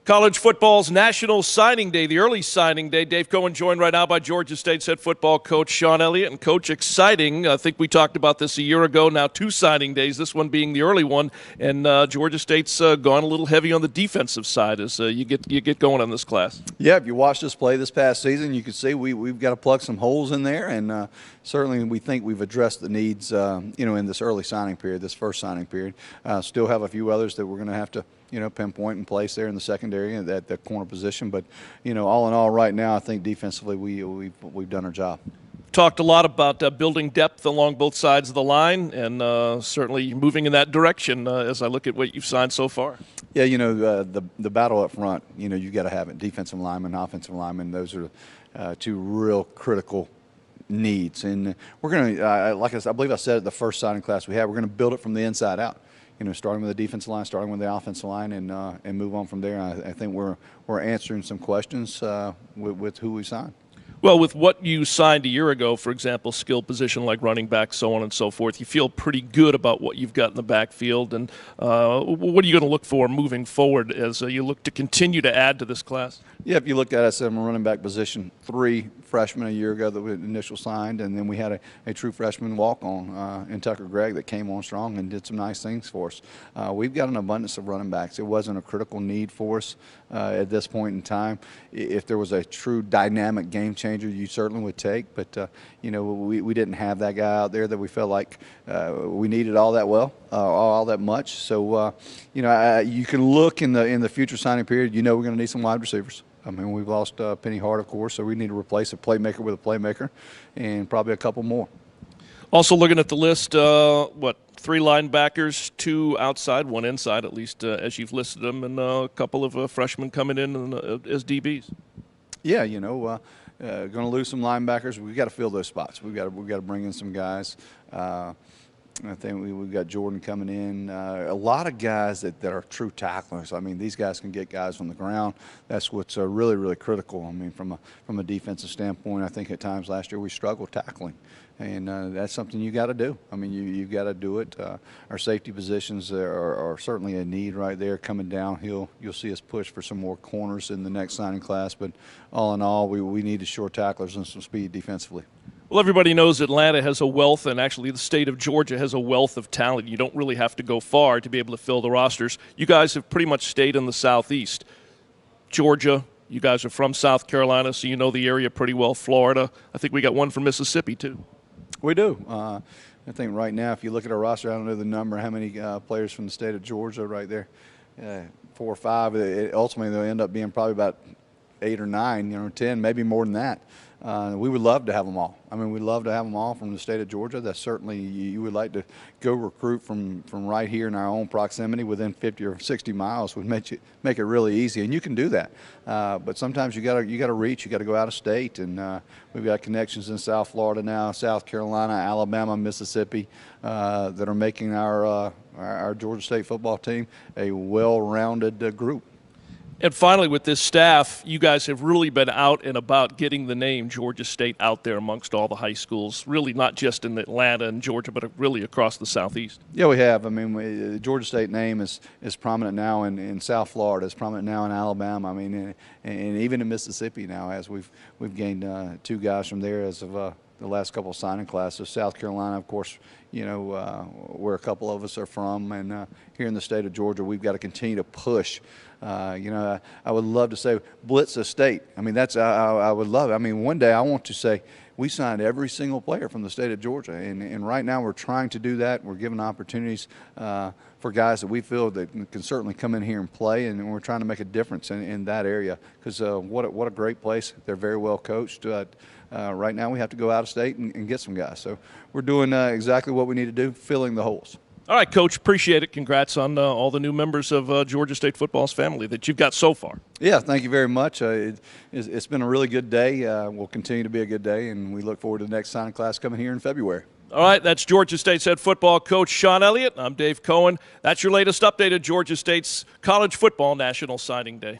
College football's National Signing Day, the early signing day. Dave Cohen joined right now by Georgia State's head football coach Shawn Elliott. And, Coach, exciting. I think we talked about this a year ago. Now 2 signing days, this one being the early one. And Georgia State's gone a little heavy on the defensive side as you get going on this class. Yeah, if you watched us play this past season, you can see we've got to plug some holes in there. And certainly we think we've addressed the needs, in this early signing period, this first signing period. Still have a few others that we're going to have to pinpoint and place there in the secondary at the corner position. But, all in all, right now, I think defensively we've done our job. Talked a lot about building depth along both sides of the line, and certainly moving in that direction as I look at what you've signed so far. Yeah, the battle up front, you've got to have it. Defensive lineman, offensive lineman, those are 2 real critical needs. And we're going to, like I believe I said at the first signing class we had, we're going to build it from the inside out. Starting with the defensive line, starting with the offensive line, and move on from there. I think we're answering some questions with who we signed. Well, with what you signed a year ago, for example, skill position like running back, so on and so forth, you feel pretty good about what you've got in the backfield. And what are you going to look for moving forward as you look to continue to add to this class? Yeah, if you look at us in a running back position, 3 freshmen a year ago that we initially signed, and then we had a true freshman walk-on in Tucker Gregg that came on strong and did some nice things for us. We've got an abundance of running backs. It wasn't a critical need for us at this point in time. If there was a true dynamic game changer, you certainly would take, but we didn't have that guy out there that we felt like we needed all that much. So you can look in the future signing period. We're going to need some wide receivers. I mean, we've lost Penny Hart, of course, so we need to replace a playmaker with a playmaker, and probably a couple more. Also looking at the list, 3 linebackers, 2 outside, 1 inside, at least as you've listed them, and a couple of freshmen coming in as DBs. Yeah, going to lose some linebackers. We've got to fill those spots. We've got to bring in some guys. I think we've got Jordan coming in. A lot of guys that are true tacklers. I mean, these guys can get guys on the ground. That's what's really, really critical. I mean, from a defensive standpoint, I think at times last year we struggled tackling. And that's something you got to do. I mean, you've got to do it. Our safety positions are certainly a need right there coming downhill. You'll see us push for some more corners in the next signing class. But all in all, we need short tacklers and some speed defensively. Well, everybody knows Atlanta has a wealth, and actually the state of Georgia has a wealth of talent. You don't really have to go far to be able to fill the rosters. You guys have pretty much stayed in the Southeast. Georgia, you guys are from South Carolina, so you know the area pretty well. Florida. I think we got one from Mississippi, too. We do. I think right now, if you look at our roster, I don't know the number, how many players from the state of Georgia right there, 4 or 5. Ultimately, they'll end up being probably about 8 or 9, 10, maybe more than that. We would love to have them all. I mean, we'd love to have them all from the state of Georgia. That's certainly, you would like to go recruit from right here in our own proximity within 50 or 60 miles would make it really easy, and you can do that. But sometimes you got to reach. You got to go out of state, and we've got connections in South Florida now, South Carolina, Alabama, Mississippi that are making our Georgia State football team a well-rounded group. And finally, with this staff, you guys have really been out and about getting the name Georgia State out there amongst all the high schools, really not just in Atlanta and Georgia, but really across the Southeast. Yeah, we have. I mean, the Georgia State name is prominent now in South Florida. It's prominent now in Alabama. I mean, and even in Mississippi now, as we've gained 2 guys from there as of the last couple of signing classes. South Carolina, of course, where a couple of us are from, and here in the state of Georgia, we've got to continue to push. I would love to say blitz a state. I mean, that's I would love it. I mean, one day I want to say we signed every single player from the state of Georgia, and right now we're trying to do that. We're giving opportunities for guys that we feel that can certainly come in here and play, and we're trying to make a difference in that area because what a great place. They're very well coached. Right now we have to go out of state and get some guys. So we're doing exactly what we need to do, filling the holes. All right, Coach, appreciate it. Congrats on all the new members of Georgia State football's family that you've got so far. Yeah, thank you very much. It's been a really good day. Will continue to be a good day, and we look forward to the next signing class coming here in February. All right, that's Georgia State's head football coach Shawn Elliott. I'm Dave Cohen. That's your latest update of Georgia State's College Football National Signing Day.